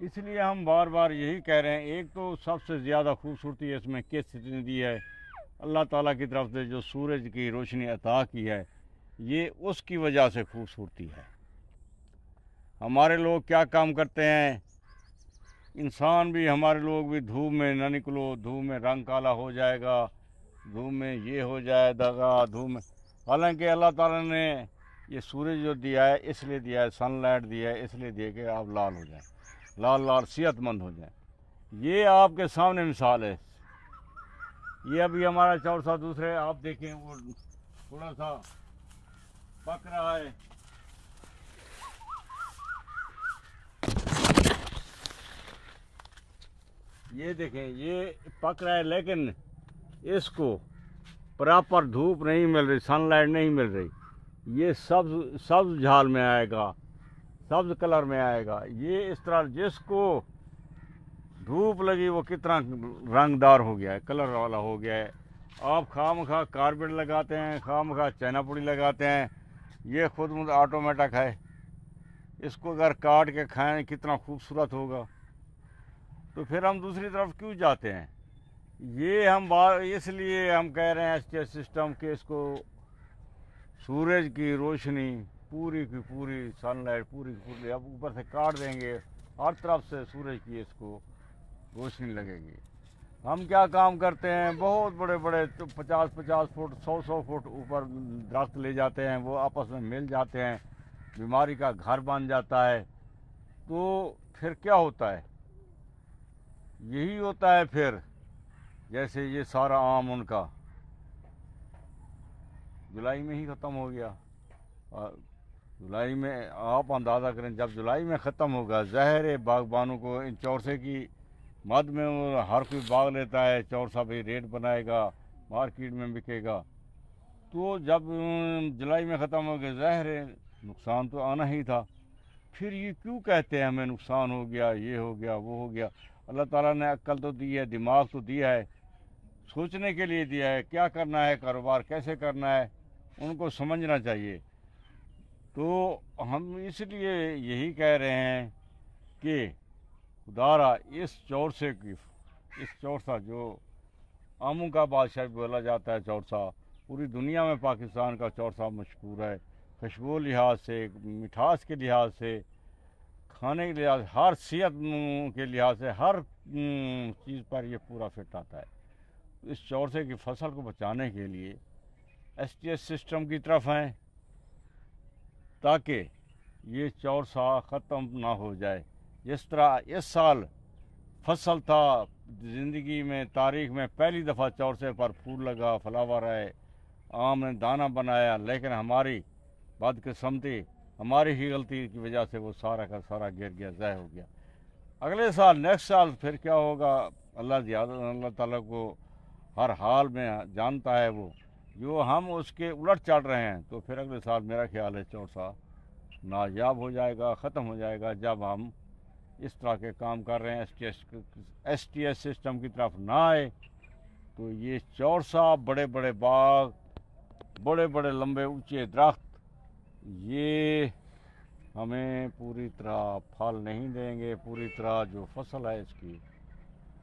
اس لیے ہم بار بار یہی کہہ رہے ہیں، ایک تو سب سے زیادہ خوبصورتی اس میں کس نے دی ہے، اللہ تعالیٰ کی طرف سے جو سورج کی روشنی عطا کی ہے، یہ اس کی وجہ سے خوبصورتی ہے۔ ہمارے لوگ کیا کام کرتے ہیں، انسان بھی، ہمارے لوگ بھی دھوپ میں نہ نکلو، دھوپ میں رنگ کالا ہو جائے گا، دھوپ میں یہ ہو جائے گا، دھوپ میں، حالانکہ اللہ تعالیٰ نے یہ سورج جو دیا ہے اس لیے دیا ہے، سن لائٹ دیا ہے اس لیے دیا کہ آپ لال ہو جائیں، لال لال صحت مند ہو جائیں۔ یہ آپ کے سامنے مثال ہے۔ یہ ابھی ہمارا چورسا دوسرے آپ دیکھیں، وہ تھوڑا سا پک رہا ہے، یہ دیکھیں یہ پک رہا ہے، لیکن اس کو پراپر دھوپ نہیں مل رہی، سن لائٹ نہیں مل رہی، یہ سبز جھال میں آئے گا، سبز کلر میں آئے گا۔ یہ اس طرح جس کو دھوپ لگی وہ کتنا رنگ دار ہو گیا ہے، کلر والا ہو گیا ہے۔ آپ خواہ مخواہ کاربیٹ لگاتے ہیں، خواہ مخواہ چائنا پوڑی لگاتے ہیں، یہ خود مجھ آٹومیٹک ہے، اس کو اگر کاٹ کے کھائیں کتنا خوبصورت ہوگا۔ تو پھر ہم دوسری طرف کیوں جاتے ہیں؟ یہ ہم اس لیے ہم کہہ رہے ہیں STS سسٹم کہ اس کو سورج کی روشنی پوری کی پوری، سن لائٹ پوری کی پوری، اب اوپر سے کاٹ دیں گے، ہر طرف سے سورج کی اس کو روشنی لگے گی۔ ہم کیا کام کرتے ہیں، بہت بڑے بڑے 50 فٹ 100 فٹ اوپر درخت لے جاتے ہیں، وہ آپس میں مل جاتے ہیں، بیماری کا گھر بن جاتا ہے۔ تو پھر کیا ہوتا ہے؟ یہی ہوتا ہے پھر، جیسے یہ سارا آم ان کا جولائی میں ہی ختم ہو گیا۔ جولائی میں آپ اندازہ کریں، جب جولائی میں ختم ہوگا، ظاہر باغبانوں کو ان چورسے کی مد میں ہر کوئی باغ لیتا ہے، چورسا بھی ریٹ بنائے گا، مارکیٹ میں بکے گا۔ تو جب جولائی میں ختم ہو گیا، ظاہر نقصان تو آنا ہی تھا۔ پھر یہ کیوں کہتے ہیں ہمیں نقصان ہو گیا، یہ ہو گیا، وہ ہو گیا؟ اللہ تعالیٰ نے عقل تو دی ہے، دماغ تو دیا ہے، سوچنے کے لیے دیا ہے، کیا کرنا ہے، کاروبار کیسے کرنا ہے، ان کو سمجھنا چاہیے۔ تو ہم اس لیے یہی کہہ رہے ہیں کہ خدارا اس چورسا جو آموں کا بادشاہ بولا جاتا ہے، چورسا پوری دنیا میں پاکستان کا چورسا مشہور ہے، خوشبو لحاظ سے، مٹھاس کے لحاظ سے، کھانے کے لحاظ، ہر صحت کے لحاظ سے، ہر چیز پر یہ پورا فٹ آتا ہے۔ اس چورسے کی فصل کو بچانے کے لیے STS سسٹم کی طرف ہیں، تاکہ یہ چورسا ختم نہ ہو جائے۔ جس طرح اس سال فصل تھا، زندگی میں، تاریخ میں پہلی دفعہ چورسے پر پھول لگا، فلاور ہے، آم نے دانہ بنایا، لیکن ہماری بدقسمتی، ہماری ہی غلطی کی وجہ سے وہ سارا کا سارا گر گیا، ضائع ہو گیا۔ اگلے سال، نیکسٹ سال پھر کیا ہوگا، اللہ تعالیٰ کو ہر حال میں جانتا ہے۔ وہ جو ہم اس کے الٹ چل رہے ہیں، تو پھر اگلے سال میرا خیال ہے چورسا نایاب ہو جائے گا، ختم ہو جائے گا، جب ہم اس طرح کے کام کر رہے ہیں، STS سسٹم کی طرف نہ آئے تو یہ چورسا، بڑے بڑے باغ، بڑے بڑے لمبے اونچے درخت، یہ ہمیں پوری طرح پھل نہیں دیں گے، پوری طرح جو فصل ہے اس کی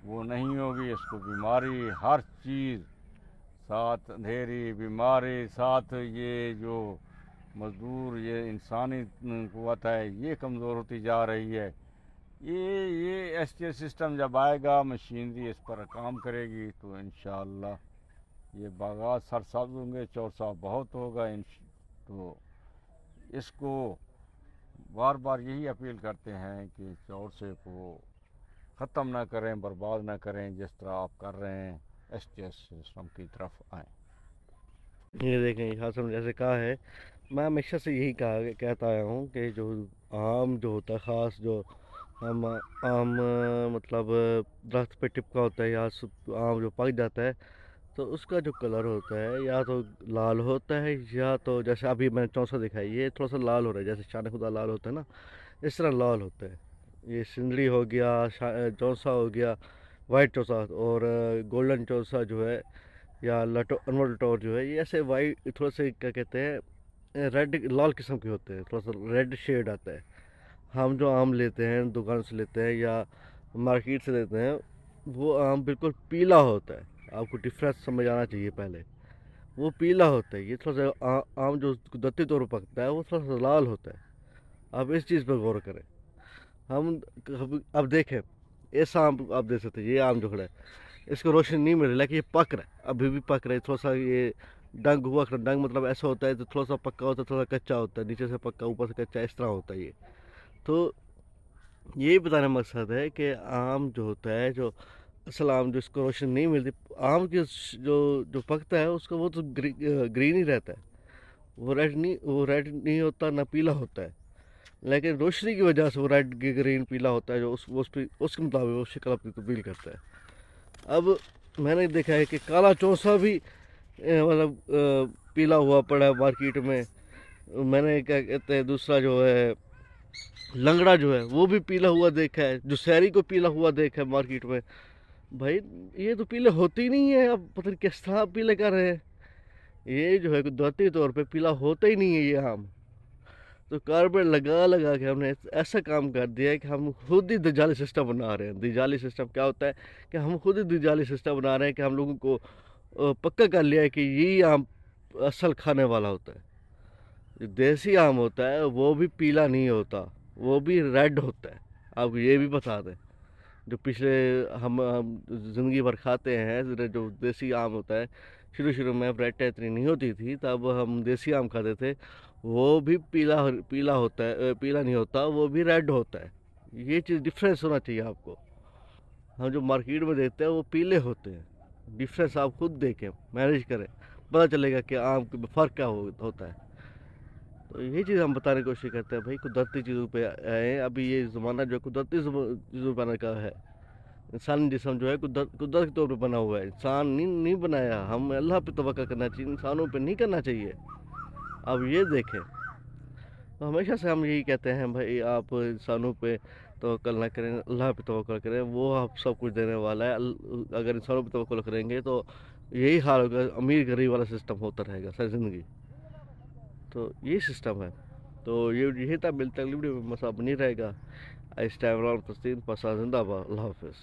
وہ نہیں ہوگی، اس کو بیماری، ہر چیز ساتھ، اندھیری بیماری، ساتھ یہ جو مزدور، یہ انسانی قوت ہے، یہ کمزور ہوتی جا رہی ہے۔ یہ STS سسٹم جب آئے گا، مشینری اس پر کام کرے گی، تو انشاءاللہ یہ باغات سرسبز ہوں گے، چورسا بہت ہوگا۔ تو اس کو بار بار یہی اپیل کرتے ہیں کہ چورسے کو ختم نہ کریں، برباد نہ کریں، جس طرح آپ کر رہے ہیں، STS سسٹم کی طرف آئیں۔ یہ دیکھیں، ہم نے جیسے کہا ہے، میں ہمیشہ سے یہی کہتا آیا ہوں کہ جو آم جو ہوتا ہے، خاص جو ہم آم مطلب درخت پہ ٹپکا ہوتا ہے، یا آم جو پک جاتا ہے، تو اس کا جو کلر ہوتا ہے یا تو لال ہوتا ہے، یا تو جیسے ابھی میں نے چورسا دکھائی، یہ تھوڑا سا لال ہو رہا ہے، جیسے شان خدا لال ہوتا ہے نا، اس طرح لال ہوتا ہے۔ یہ سندری ہو گیا، چورسا ہو گیا، وائٹ چورسا، اور گولڈن چورسا جو ہے، یا انور ٹور جو ہے، یہ ایسے وائٹ، تھوڑا سے کیا کہتے ہیں، ریڈ لال قسم کے ہوتے ہیں، تھوڑا سا ریڈ شیڈ آتا ہے۔ ہم جو آم لیتے ہیں دکان سے لیتے ہیں یا مارکیٹ سے لیتے ہیں وہ آم بالکل پیلا ہوتا ہے. آپ کو ڈفرینس سمجھ آنا چاہیے پہلے. وہ پیلا ہوتا ہے. یہ تھوڑا سا آم جو قدرتی طور پر پکتا ہے وہ تھوڑا سا لال ہوتا ہے. آپ اس چیز پر غور کریں. ہم اب دیکھیں ایسا آم آپ دیکھ سکتے ہیں. یہ آم جو کھڑا ہے اس کو روشنی نہیں مل رہی لیکن یہ پک رہا ہے, ابھی بھی پک رہا ہے. تھوڑا سا یہ ڈنگ ہوا, ڈنگ مطلب ایسا ہوتا ہے تو تھوڑا سا پکا ہوتا ہے, تھوڑا سا کچا ہوتا ہے, نیچے سے پکا اوپر سے کچا, اس طرح ہوتا ہے یہ. تو یہی بتانے مقصد ہے کہ آم جو ہوتا ہے, جو اصل آم جو اس کو روشنی نہیں ملتی, آم کی جو پکتا ہے اس کو وہ تو گرین ہی رہتا ہے. وہ ریڈ نہیں ہوتا نہ پیلا ہوتا ہے, لیکن روشنی کی وجہ سے وہ ریڈ گرین پیلا ہوتا ہے جو اس کے مطابق وہ شکل اپنی تبدیل کرتا ہے. اب میں نے دیکھا ہے کہ کالا چونسا بھی مطلب پیلا ہوا پڑا ہے مارکیٹ میں. میں نے کیا کہتے ہیں دوسرا جو ہے لنگڑا جو ہے وہ بھی پیلا ہوا دیکھا ہے, جو سیری کو پیلا ہوا دیکھا ہے مارکیٹ میں. بھائی یہ تو پیلے ہوتے ہی نہیں ہے, اب پتہ نہیں کس طرح پیلے کر رہے ہیں. یہ جو ہے قدرتی طور پہ پیلا ہوتا ہی نہیں ہے یہ آم. تو کاربیٹ لگا کے ہم نے ایسا کام کر دیا ہے کہ ہم خود ہی دجالی سسٹم بنا رہے ہیں. دجالی سسٹم کیا ہوتا ہے کہ ہم خود ہی دجالی سسٹم بنا رہے ہیں کہ ہم لوگوں کو پکا کر لیا ہے کہ یہی آم اصل کھانے والا ہوتا ہے. جو دیسی آم ہوتا ہے وہ بھی پیلا نہیں ہوتا, وہ بھی ریڈ ہوتا ہے. آپ یہ بھی بتا دیں جو پچھلے ہم زندگی بھر کھاتے ہیں, جو دیسی آم ہوتا ہے, شروع میں ویرائٹی اتنی نہیں ہوتی تھی تب ہم دیسی آم کھاتے تھے, وہ بھی پیلا ہوتا ہے, پیلا نہیں ہوتا, وہ بھی ریڈ ہوتا ہے. یہ چیز ڈفرینس ہونا چاہیے آپ کو. ہم جو مارکیٹ میں دیکھتے ہیں وہ پیلے ہوتے ہیں. ڈفرینس آپ خود دیکھیں, مینیج کریں, پتہ چلے گا کہ آم کے فرق کیا ہوتا ہے. تو یہ چیز ہم بتانے کی کوشش کرتے ہیں بھائی قدرتی چیزوں پہ آئیں. ابھی یہ زمانہ جو ہے قدرتی چیزوں پہ آنے کا ہے. انسانی جسم جو ہے قدرت کے طور پہ بنا ہوا ہے, انسان نہیں بنایا. ہم اللہ پہ توقع کرنا چاہیے, انسانوں پہ نہیں کرنا چاہیے. اب یہ دیکھیں تو ہمیشہ سے ہم یہی کہتے ہیں بھائی آپ انسانوں پہ توکل نہ کریں, اللہ پہ توکل کریں. وہ آپ سب کچھ دینے والا ہے. اگر انسانوں پہ توکل کریں گے تو یہی حال ہوگا, امیر غریب والا سسٹم ہوتا رہے گا ساری زندگی. تو یہ سسٹم ہے. تو یہی تھا, ملتا ہے ویڈیو میں مسا بنی رہے گا. اس ٹائم تسلیم پسا زندہ باد. اللہ حافظ.